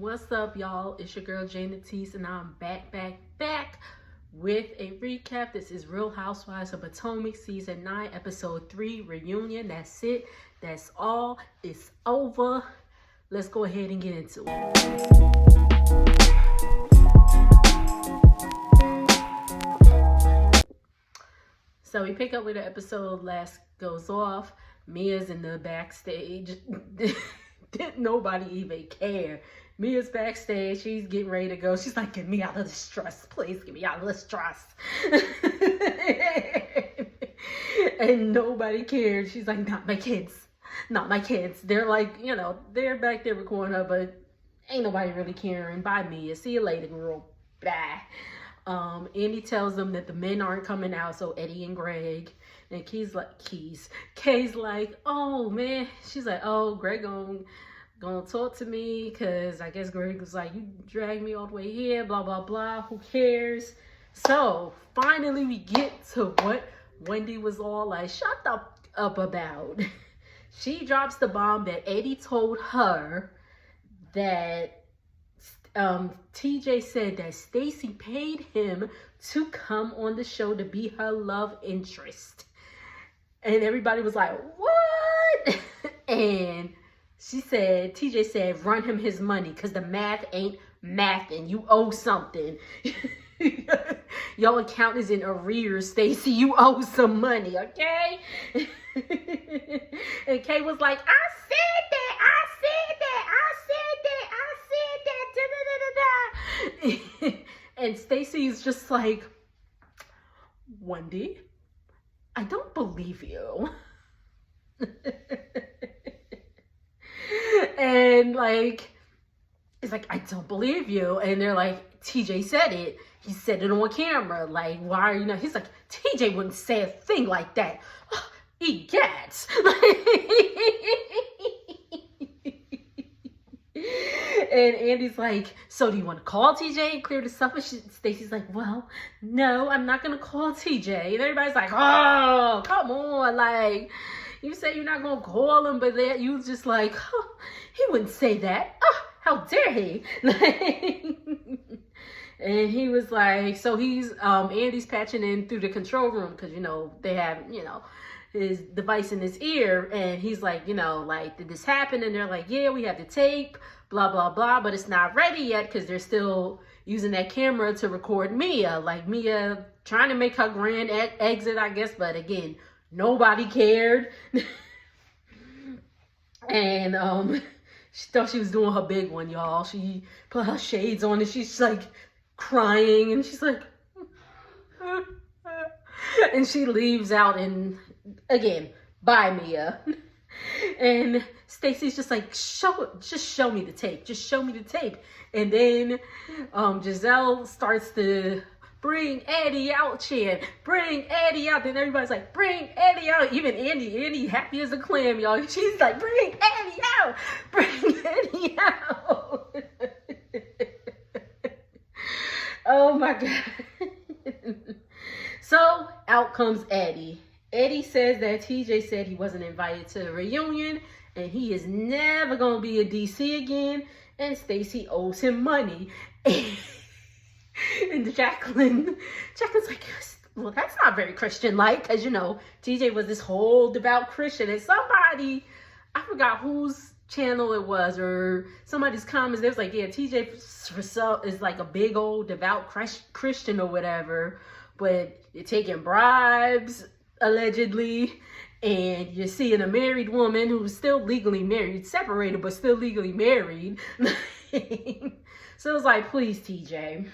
What's up, y'all? It's your girl Jane Natisse, and I'm back with a recap. This is Real Housewives of Potomac Season 9, Episode 3, Reunion. That's it. That's all. It's over. Let's go ahead and get into it. So we pick up where the episode last goes off. Mia's in the backstage. Didn't nobody even care. Mia's backstage. She's getting ready to go. She's like, get me out of this dress. Please get me out of this dress. And nobody cared. She's like, not my kids. Not my kids. They're like, they're back there recording her, but ain't nobody really caring. Bye, Mia. See you later, girl. Bye. Andy tells them that the men aren't coming out, so Eddie and Greg. And Kay's like, oh man. She's like, oh, Greg gonna talk to me, because I guess Greg was like, you dragged me all the way here, blah blah blah, who cares? So finally we get to what Wendy was all like, shut up about. She drops the bomb that Eddie told her that TJ said that Stacey paid him to come on the show to be her love interest. And everybody was like, what? And TJ said, run him his money, because the math ain't mathing. You owe something. Your account is in arrears, Stacey. You owe some money, okay? And Kay was like, I said that. And Stacey's just like, Wendy, I don't believe you. And it's like, I don't believe you. And they're like, TJ said it. He said it on camera. Like, why are you not? He's like, TJ wouldn't say a thing like that. He gets. And Andy's like, so do you want to call TJ and clear this up? And Stacey's like, well, no, I'm not going to call TJ. And everybody's like, oh, come on. Like, you say you're not going to call him, but then you just like, oh, he wouldn't say that. Oh, how dare he? And he was like, so Andy's patching in through the control room, because, they have, his device in his ear. And he's like, did this happen? And they're like, yeah, we have the tape, blah, blah, blah, but it's not ready yet, because they're still using that camera to record Mia. Like, Mia trying to make her grand exit, I guess, but again, nobody cared. And she thought she was doing her big one, y'all. She put her shades on and she's like crying, and she's like, and she leaves out, and again, bye, Mia. And Stacey's just like, just show me the tape. Just show me the tape. And then Giselle starts to bring Eddie out, chant. Bring Eddie out. Then everybody's like, bring Eddie out. Even Andy happy as a clam, y'all. She's like, bring Eddie out. Bring Eddie out. Oh my God. So out comes Eddie. Eddie says that TJ said he wasn't invited to the reunion, and he is never going to be a DC again, and Stacey owes him money. And Jacqueline's like, well, that's not very Christian-like, because, TJ was this whole devout Christian, and somebody, I forgot whose channel it was, or somebody's comments, they was like, yeah, TJ is like a big old devout Christian or whatever, but you're taking bribes, allegedly, and you're seeing a married woman who's still legally married, separated, but still legally married. So it's like, please, TJ.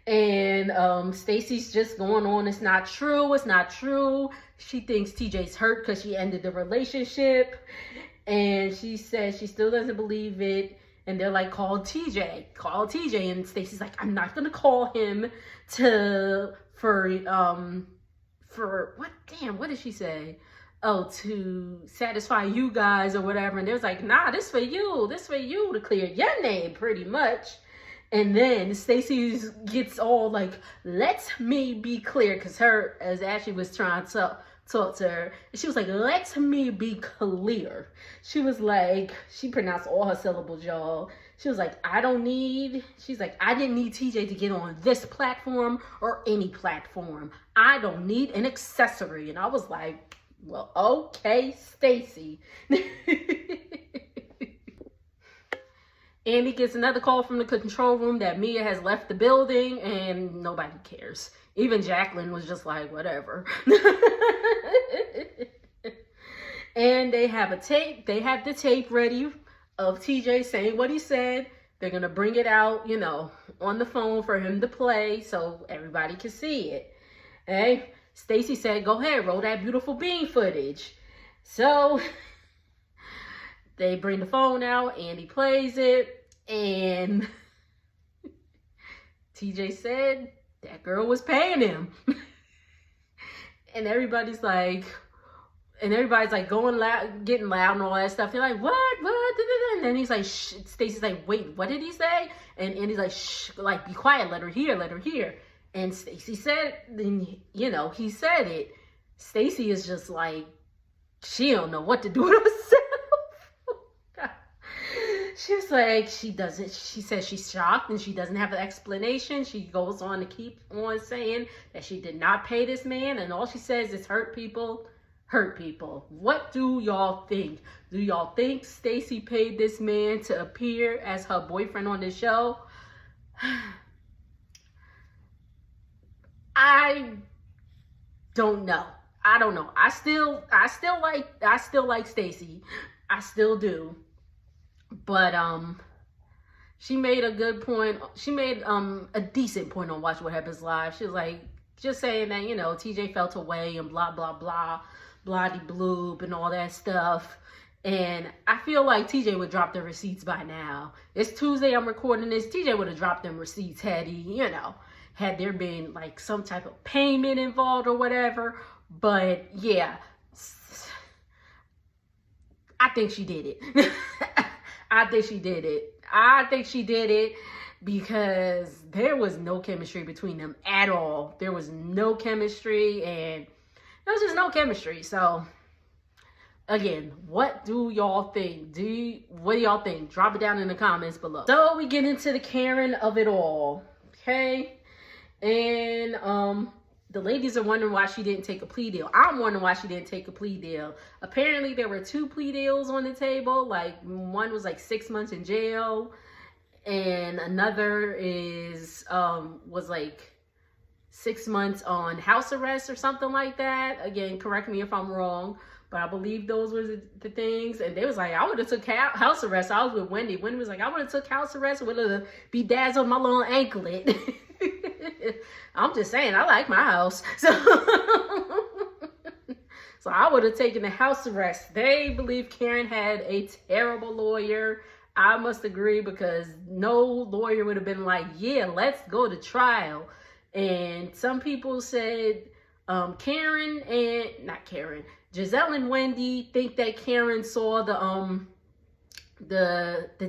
And Stacey's just going on, it's not true. She thinks TJ's hurt because she ended the relationship, and she says she still doesn't believe it. And they're like, call TJ. And Stacey's like, I'm not gonna call him for what? Damn, what did she say? Oh, to satisfy you guys or whatever. And they was like, nah, this for you to clear your name, pretty much. And then Stacey gets all like, let me be clear, because as Ashley was trying to talked to her. And she was like, let me be clear. She was like, she pronounced all her syllables, y'all. She was like, I didn't need TJ to get on this platform or any platform. I don't need an accessory. And I was like, well, okay, Stacey. Andy gets another call from the control room that Mia has left the building, and nobody cares. Even Jacqueline was just like, whatever. And they have the tape ready of TJ saying what he said. They're going to bring it out, you know, on the phone for him to play so everybody can see it. Hey, Stacey said, go ahead, roll that beautiful bean footage. So they bring the phone out, Andy plays it, and TJ said that girl was paying him. And everybody's like going loud, getting loud and all that stuff. They're like, what? And then he's like, shh. Stacey's like, wait, what did he say? And Andy's like, shh, like, be quiet, let her hear. And Stacey said, then, you know, he said it. Stacey is just like, she don't know what to do with herself. She was like, she says she's shocked and she doesn't have an explanation. She goes on to keep on saying that she did not pay this man, and all she says is hurt people. What do y'all think? Do y'all think Stacey paid this man to appear as her boyfriend on the show? I don't know. I still like Stacey. I still do. But she made a good point. She made a decent point on Watch What Happens Live. She was like, just saying that, you know, TJ felt away and blah blah blah, bloody-bloob and all that stuff. And I feel like TJ would drop the receipts by now. It's Tuesday, I'm recording this. TJ would have dropped them receipts had he, you know, had there been like some type of payment involved or whatever. But yeah, I think she did it. I think she did it because there was no chemistry between them at all. There was no chemistry, and there was just no chemistry. So again, what do y'all think? What do y'all think? Drop it down in the comments below. So we get into the Karen of it all. Okay. And the ladies are wondering why she didn't take a plea deal. I'm wondering why she didn't take a plea deal. Apparently there were 2 plea deals on the table. Like, one was like 6 months in jail, and another was like 6 months on house arrest or something like that. Again, correct me if I'm wrong, but I believe those were the things. And they was like, I would have took house arrest. I was with Wendy. Wendy was like, I would have took house arrest. Would have bedazzled my little anklet. I'm just saying, I like my house. So I would have taken the house arrest. They believe Karen had a terrible lawyer. I must agree, because no lawyer would have been like, yeah, let's go to trial. And some people said Giselle and Wendy think that Karen saw the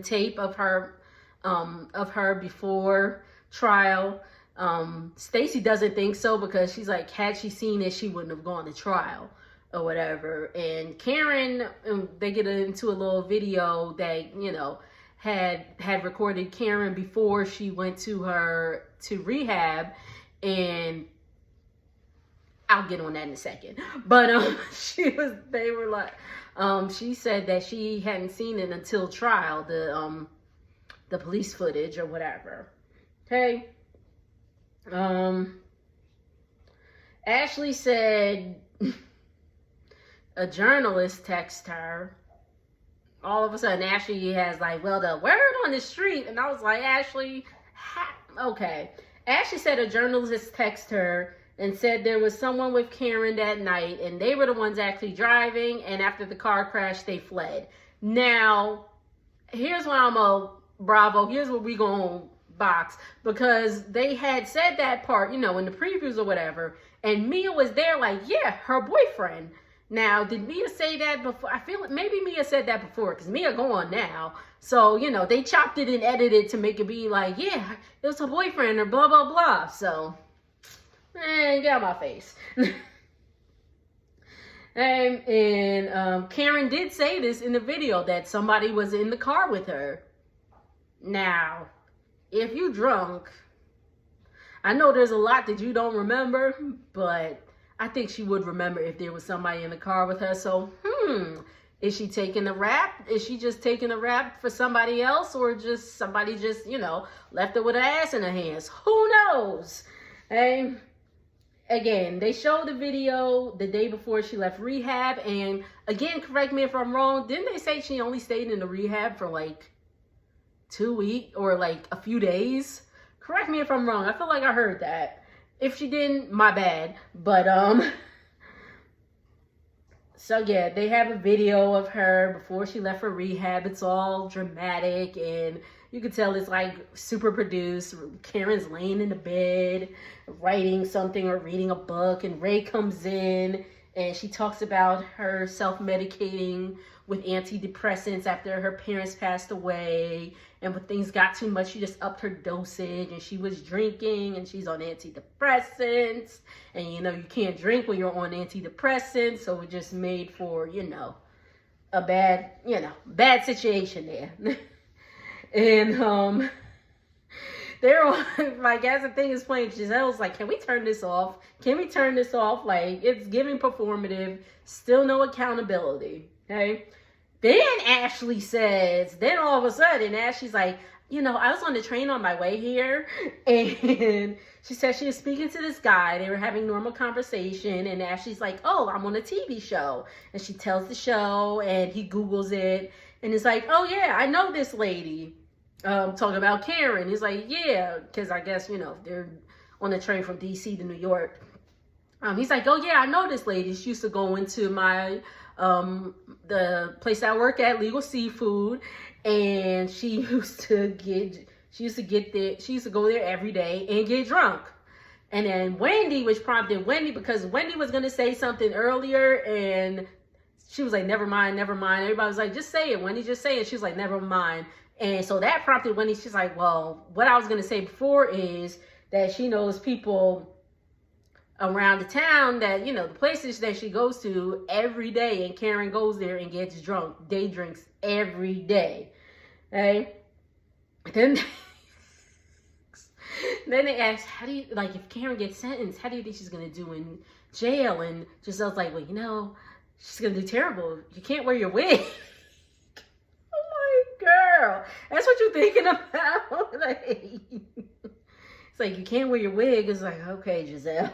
tape of her before trial. Stacey doesn't think so, because she's like, had she seen it, she wouldn't have gone to trial or whatever. And Karen, they get into a little video that, you know, had recorded Karen before she went to rehab, and I'll get on that in a second. But she said that she hadn't seen it until trial, the police footage or whatever. Okay. Ashley said a journalist texted her. All of a sudden, Ashley has like, well, the word on the street. And I was like, Ashley, okay. Ashley said a journalist texted her and said there was someone with Karen that night, and they were the ones actually driving, and after the car crash, they fled. Now, here's why here's what we gonna box, because they had said that part, you know, in the previews or whatever, and Mia was there like, yeah, her boyfriend. Now, did Mia say that before? I feel like maybe Mia said that before, because Mia gone now. So, you know, they chopped it and edited to make it be like, yeah, it was her boyfriend or blah, blah, blah. So, get out my face. And Karen did say this in the video, that somebody was in the car with her. Now, if you drunk, I know there's a lot that you don't remember, but I think she would remember if there was somebody in the car with her. So, is she taking a rap? Is she just taking a rap for somebody else, or just somebody just, left her with her ass in her hands? Who knows? And again, they showed the video the day before she left rehab. And again, correct me if I'm wrong, didn't they say she only stayed in the rehab for like 2 weeks or like a few days? Correct me if I'm wrong. I feel like I heard that. If she didn't, my bad. But so yeah, they have a video of her before she left for rehab. It's all dramatic, and you can tell it's like super produced. Karen's laying in the bed, writing something or reading a book, and Ray comes in and she talks about her self-medicating with antidepressants after her parents passed away. And when things got too much, she just upped her dosage, and she was drinking, and she's on antidepressants. And, you can't drink when you're on antidepressants. So it just made for, a bad situation there. And they're on, like, as the thing is playing, Giselle's like, can we turn this off? Can we turn this off? Like, it's giving performative, still no accountability, okay? Then Ashley says, then all of a sudden, Ashley's like, I was on the train on my way here, and she said she was speaking to this guy. They were having normal conversation, and Ashley's like, oh, I'm on a TV show. And she tells the show, and he Googles it, and it's like, oh, yeah, I know this lady. Talking about Karen. He's like, yeah, because I guess, they're on the train from D.C. to New York. He's like, oh, yeah, I know this lady. She used to go into my... the place I work at, Legal Seafood, and she used to go there every day and get drunk. And then Wendy, which prompted Wendy, because Wendy was going to say something earlier, and she was like, never mind. Everybody was like, just say it, Wendy, just say it. She was like, never mind. And so that prompted Wendy. She's like, well, what I was going to say before is that she knows people around the town that, the places that she goes to every day, and Karen goes there and gets drunk, day drinks every day. Okay? Then they asked, how do you, like, if Karen gets sentenced, how do you think she's going to do in jail? And Giselle's like, well, she's going to do terrible. You can't wear your wig. Oh my girl. That's what you're thinking about? Like, it's like, you can't wear your wig. It's like, okay, Giselle.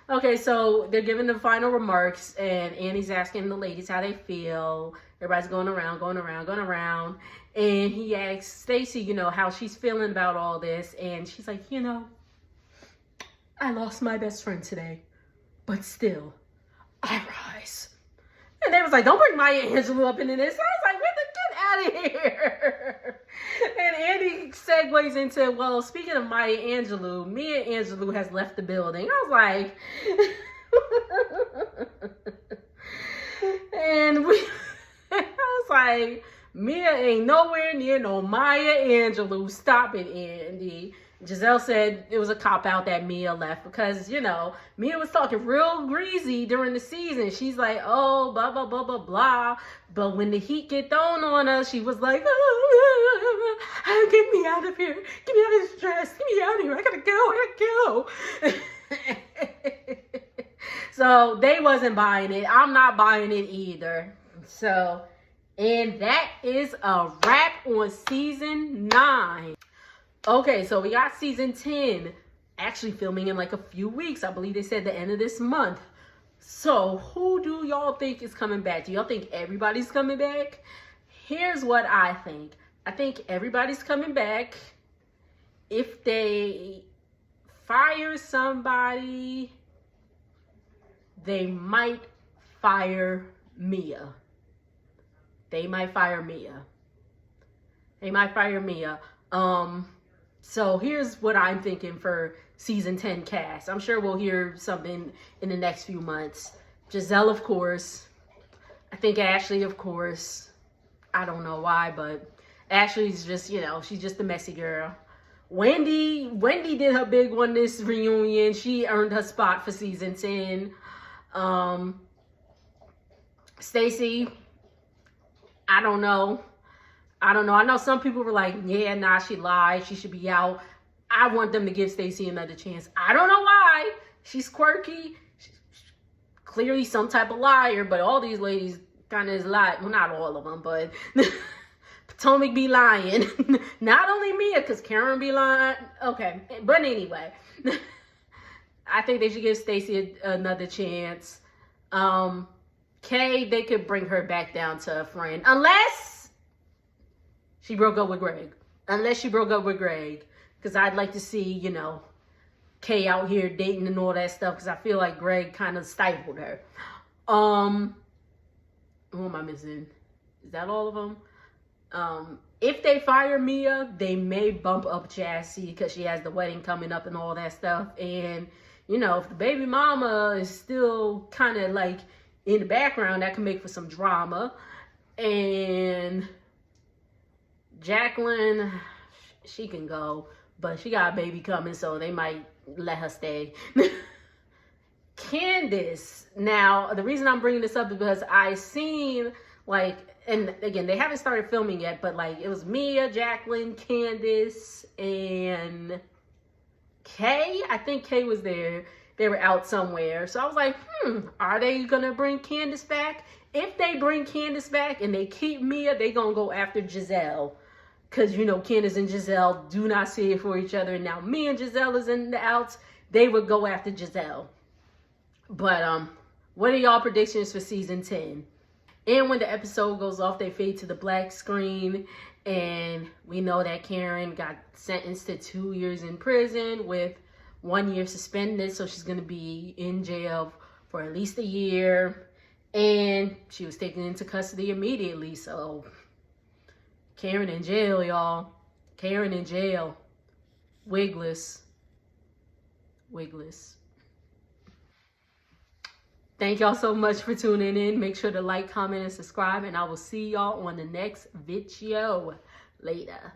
Okay, so they're giving the final remarks, and Annie's asking the ladies how they feel. Everybody's going around. And he asks Stacy, how she's feeling about all this. And she's like, I lost my best friend today, but still, I rise. And they was like, don't bring Maya Angelou up into this. I was like, get out of here. And Andy segues into, well, speaking of Maya Angelou, Mia Angelou has left the building. I was like, I was like, Mia ain't nowhere near no Maya Angelou. Stop it, Andy. Giselle said it was a cop-out that Mia left because, Mia was talking real greasy during the season. She's like, oh, blah, blah, blah, blah, blah. But when the heat get thrown on her, she was like, get me out of here. Get me out of this dress. Get me out of here. I gotta go. So they wasn't buying it. I'm not buying it either. So, and that is a wrap on season 9. Okay, so we got season 10 actually filming in like a few weeks. I believe they said the end of this month. So who do y'all think is coming back? Do y'all think everybody's coming back? Here's what I think. I think everybody's coming back. If they fire somebody, they might fire Mia. They might fire Mia. So here's what I'm thinking for season 10 cast. I'm sure we'll hear something in the next few months. Giselle, of course. I think Ashley, of course. I don't know why, but Ashley's just, she's just a messy girl. Wendy did her big one this reunion. She earned her spot for season 10. Stacey, I don't know. I know some people were like, yeah, nah, she lied. She should be out. I want them to give Stacey another chance. I don't know why. She's quirky. She's clearly some type of liar, but all these ladies kind of is lying. Well, not all of them, but Potomac be lying. Not only Mia, because Karen be lying. Okay, but anyway. I think they should give Stacey another chance. Kay, they could bring her back down to a friend. Unless she broke up with Greg. Because I'd like to see, you know, Kay out here dating and all that stuff. Because I feel like Greg kind of stifled her. Who am I missing? Is that all of them? If they fire Mia, they may bump up Jassy because she has the wedding coming up and all that stuff. And, you know, if the baby mama is still kind of like in the background, that can make for some drama. And Jacqueline, she can go, but she got a baby coming, so they might let her stay. Candace, now, the reason I'm bringing this up is because I seen, like, and again, they haven't started filming yet, but like, it was Mia, Jacqueline, Candace, and Kay. I think Kay was there. They were out somewhere. So I was like, are they gonna bring Candace back? If they bring Candace back and they keep Mia, they gonna go after Giselle. Because, you know, Candace and Giselle do not see it for each other. Now, Mia and Giselle is in the outs. They would go after Giselle. But, what are y'all predictions for season 10? And when the episode goes off, they fade to the black screen. And we know that Karen got sentenced to 2 years in prison with 1 year suspended. So she's going to be in jail for at least a year. And she was taken into custody immediately. So Karen in jail, y'all. Karen in jail. Wigless. Thank y'all so much for tuning in. Make sure to like, comment, and subscribe. And I will see y'all on the next video. Later.